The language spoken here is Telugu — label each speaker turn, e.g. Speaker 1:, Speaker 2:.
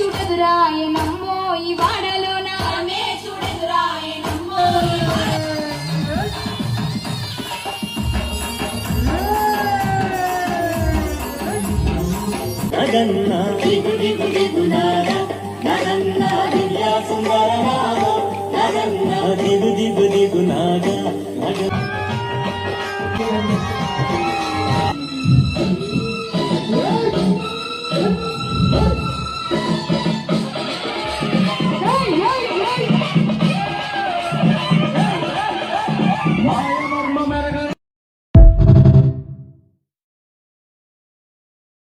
Speaker 1: పరమేశుడెదురాయనమ్మో ఈ వాడలోన పరమేశుడెదురాయనమ్మో ఈ
Speaker 2: నగన్న దిగు దిగు దిగునార నగన్న దివ్య సుందరనార నగన్న దిగు దిగు దిగునార